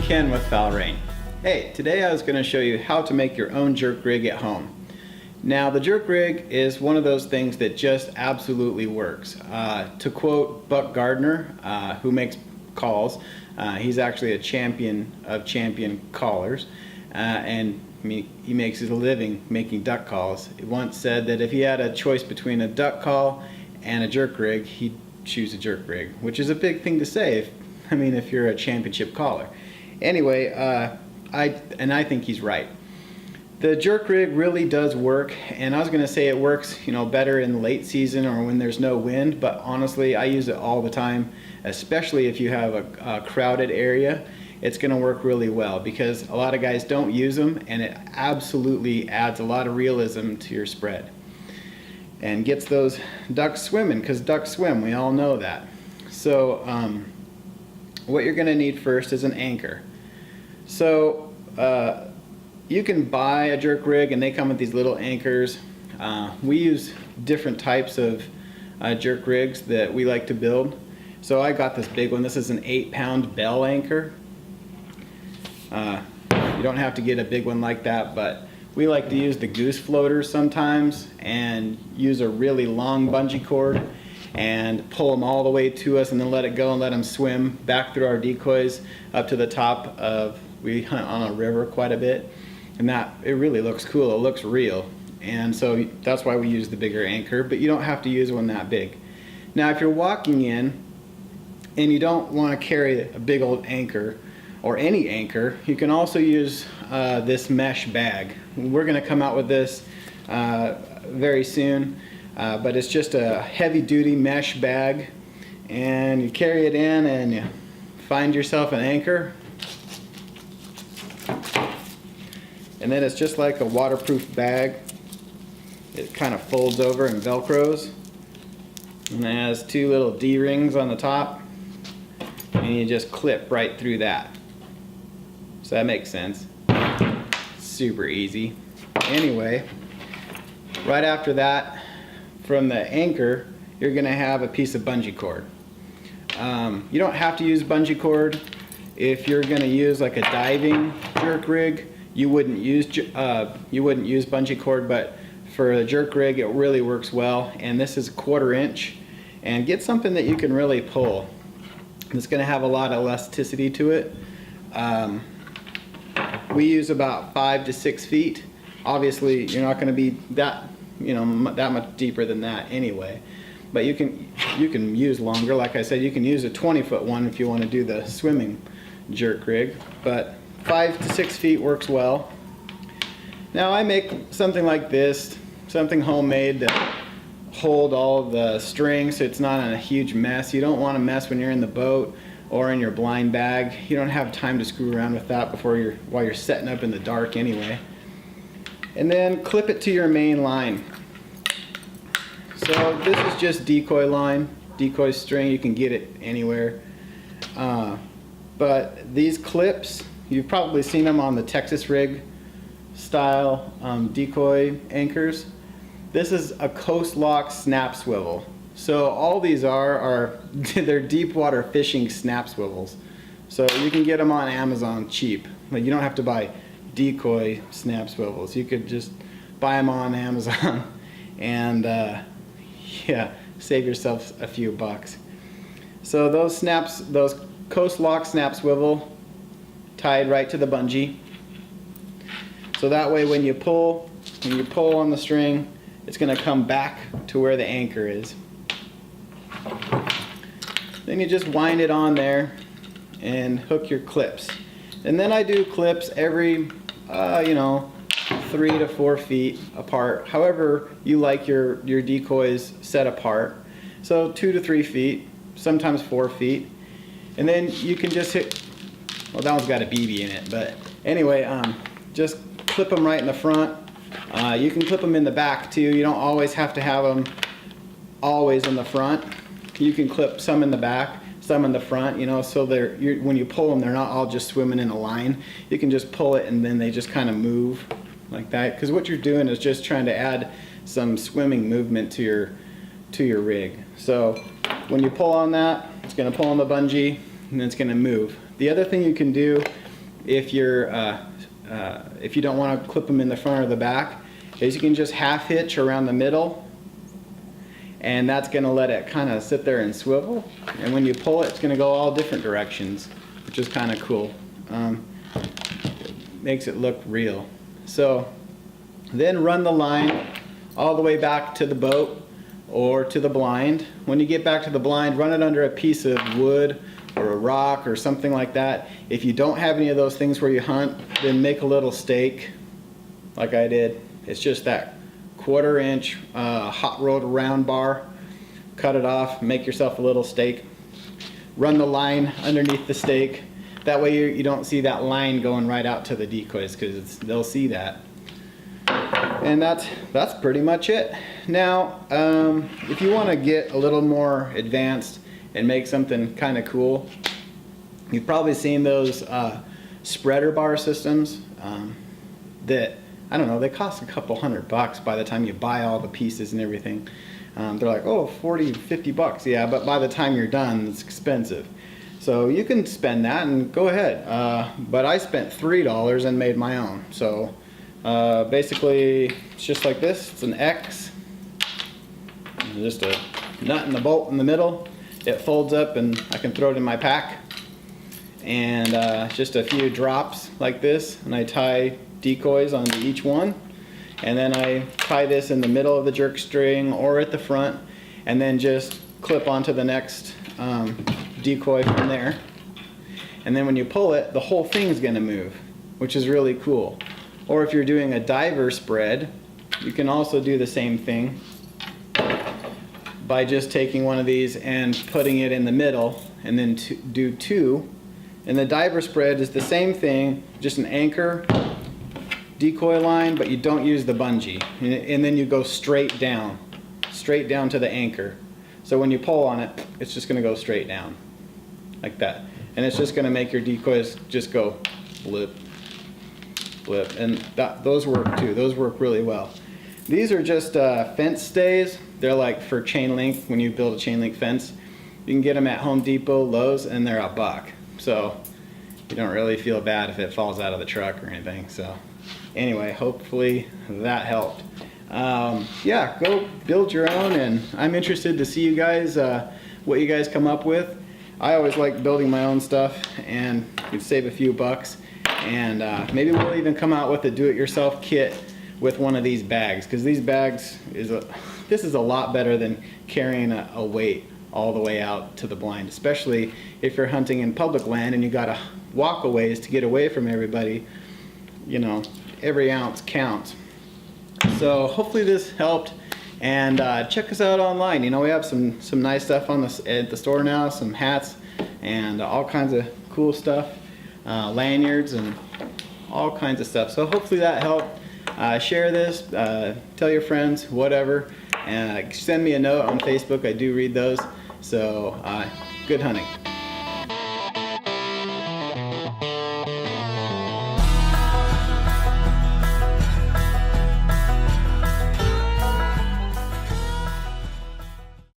Ken with Valrain. Hey, today I was going to show you how to make your own jerk rig at home. Now the jerk rig is one of those things that just absolutely works. To quote Buck Gardner, who makes calls, he's actually a champion of champion callers, and he makes his living making duck calls. He once said that if he had a choice between a duck call and a jerk rig, he'd choose a jerk rig, which is a big thing to say if you're a championship caller. Anyway, I think he's right. The jerk rig really does work, and I was going to say it works, better in the late season or when there's no wind, but honestly, I use it all the time, especially if you have a crowded area. It's going to work really well because a lot of guys don't use them, and it absolutely adds a lot of realism to your spread and gets those ducks swimming, because ducks swim, we all know that. So what you're going to need first is an anchor. So you can buy a jerk rig and they come with these little anchors. We use different types of jerk rigs that we like to build. So I got this big one. This is an 8-pound bell anchor. You don't have to get a big one like that, but we like to use the goose floaters sometimes and use a really long bungee cord and pull them all the way to us and then let it go and let them swim back through our decoys up to the top of, we hunt on a river quite a bit, and it really looks cool. It looks real, and so that's why we use the bigger anchor, but you don't have to use one that big. Now if you're walking in and you don't want to carry a big old anchor or any anchor, you can also use this mesh bag. We're going to come out with this very soon, but it's just a heavy-duty mesh bag, and you carry it in and you find yourself an anchor, and then it's just like a waterproof bag. It kind of folds over and velcros, and it has 2 little D-rings on the top, and you just clip right through that. So that makes sense. Super easy. Anyway, right after that, from the anchor, you're going to have a piece of bungee cord. You don't have to use bungee cord. If you're going to use like a diving jerk rig, you wouldn't use bungee cord, but for a jerk rig, it really works well. And this is 1/4 inch, and get something that you can really pull. It's going to have a lot of elasticity to it. We use about 5 to 6 feet. Obviously, you're not going to be that much deeper than that anyway. But you can use longer. Like I said, you can use a 20-foot one if you want to do the swimming jerk rig. But 5 to 6 feet works well. Now I make something like this, something homemade to hold all of the strings so it's not in a huge mess. You don't want to mess when you're in the boat or in your blind bag. You don't have time to screw around with that while you're setting up in the dark anyway. And then clip it to your main line. So this is just decoy line, decoy string. You can get it anywhere. But these clips, you've probably seen them on the Texas rig style decoy anchors. This is a Coast Lock snap swivel. So all these they're deep water fishing snap swivels. So you can get them on Amazon cheap. Like, you don't have to buy decoy snap swivels. You could just buy them on Amazon and save yourself a few bucks. So those Coast Lock snap swivel tied right to the bungee. So that way when you pull on the string, it's going to come back to where the anchor is. Then you just wind it on there and hook your clips. And then I do clips every 3 to 4 feet apart, however you like your decoys set apart. So 2 to 3 feet, sometimes 4 feet. And then you can just hit, well, that one's got a BB in it, but anyway, just clip them right in the front. You can clip them in the back too. You don't always have to have them always in the front. You can clip some in the back, some in the front, so when you pull them, they're not all just swimming in a line. You can just pull it and then they just kind of move like that, because what you're doing is just trying to add some swimming movement to your rig. So when you pull on that, it's going to pull on the bungee and it's going to move. The other thing you can do if you don't want to clip them in the front or the back, is you can just half hitch around the middle, and that's going to let it kind of sit there and swivel, and when you pull it, it's going to go all different directions, which is kind of cool. Makes it look real. So then run the line all the way back to the boat or to the blind. When you get back to the blind, run it under a piece of wood or a rock or something like that. If you don't have any of those things where you hunt, then make a little stake like I did. It's just that 1/4 inch hot rolled round bar. Cut it off, make yourself a little stake. Run the line underneath the stake. That way you don't see that line going right out to the decoys, because they'll see that. And that's pretty much it. Now, if you want to get a little more advanced and make something kind of cool, you've probably seen those spreader bar systems that, I don't know, they cost a couple $100 by the time you buy all the pieces and everything. They're like, oh, 40, 50 bucks. Yeah, but by the time you're done, it's expensive. So you can spend that and go ahead. But I spent $3 and made my own. So basically, it's just like this. It's an X. Just a nut and a bolt in the middle. It folds up and I can throw it in my pack. And just a few drops like this. And I tie decoys onto each one. And then I tie this in the middle of the jerk string or at the front. And then just clip onto the next decoy from there, and then when you pull it, the whole thing's going to move, which is really cool. Or if you're doing a diver spread, you can also do the same thing by just taking one of these and putting it in the middle, and then do two. And the diver spread is the same thing, just an anchor, decoy line, but you don't use the bungee, and then you go straight down to the anchor. So when you pull on it, it's just going to go straight down like that, and it's just going to make your decoys just go blip, blip, and those work too. Those work really well. These are just fence stays. They're like for chain link. When you build a chain link fence, you can get them at Home Depot, Lowe's, and they're $1. So you don't really feel bad if it falls out of the truck or anything. So anyway, hopefully that helped. Yeah, go build your own, and I'm interested to see you guys, what you guys come up with. I always like building my own stuff, and you can save a few bucks, and maybe we'll even come out with a do-it-yourself kit with one of these bags, because these bags this is a lot better than carrying a weight all the way out to the blind, especially if you're hunting in public land and you gotta walk a ways to get away from everybody. You know, every ounce counts. So hopefully this helped, and check us out online. You know, we have some nice stuff at the store now, some hats and all kinds of cool stuff, lanyards and all kinds of stuff. So hopefully that helped. Share this, tell your friends, whatever, and send me a note on Facebook. I do read those. So good hunting.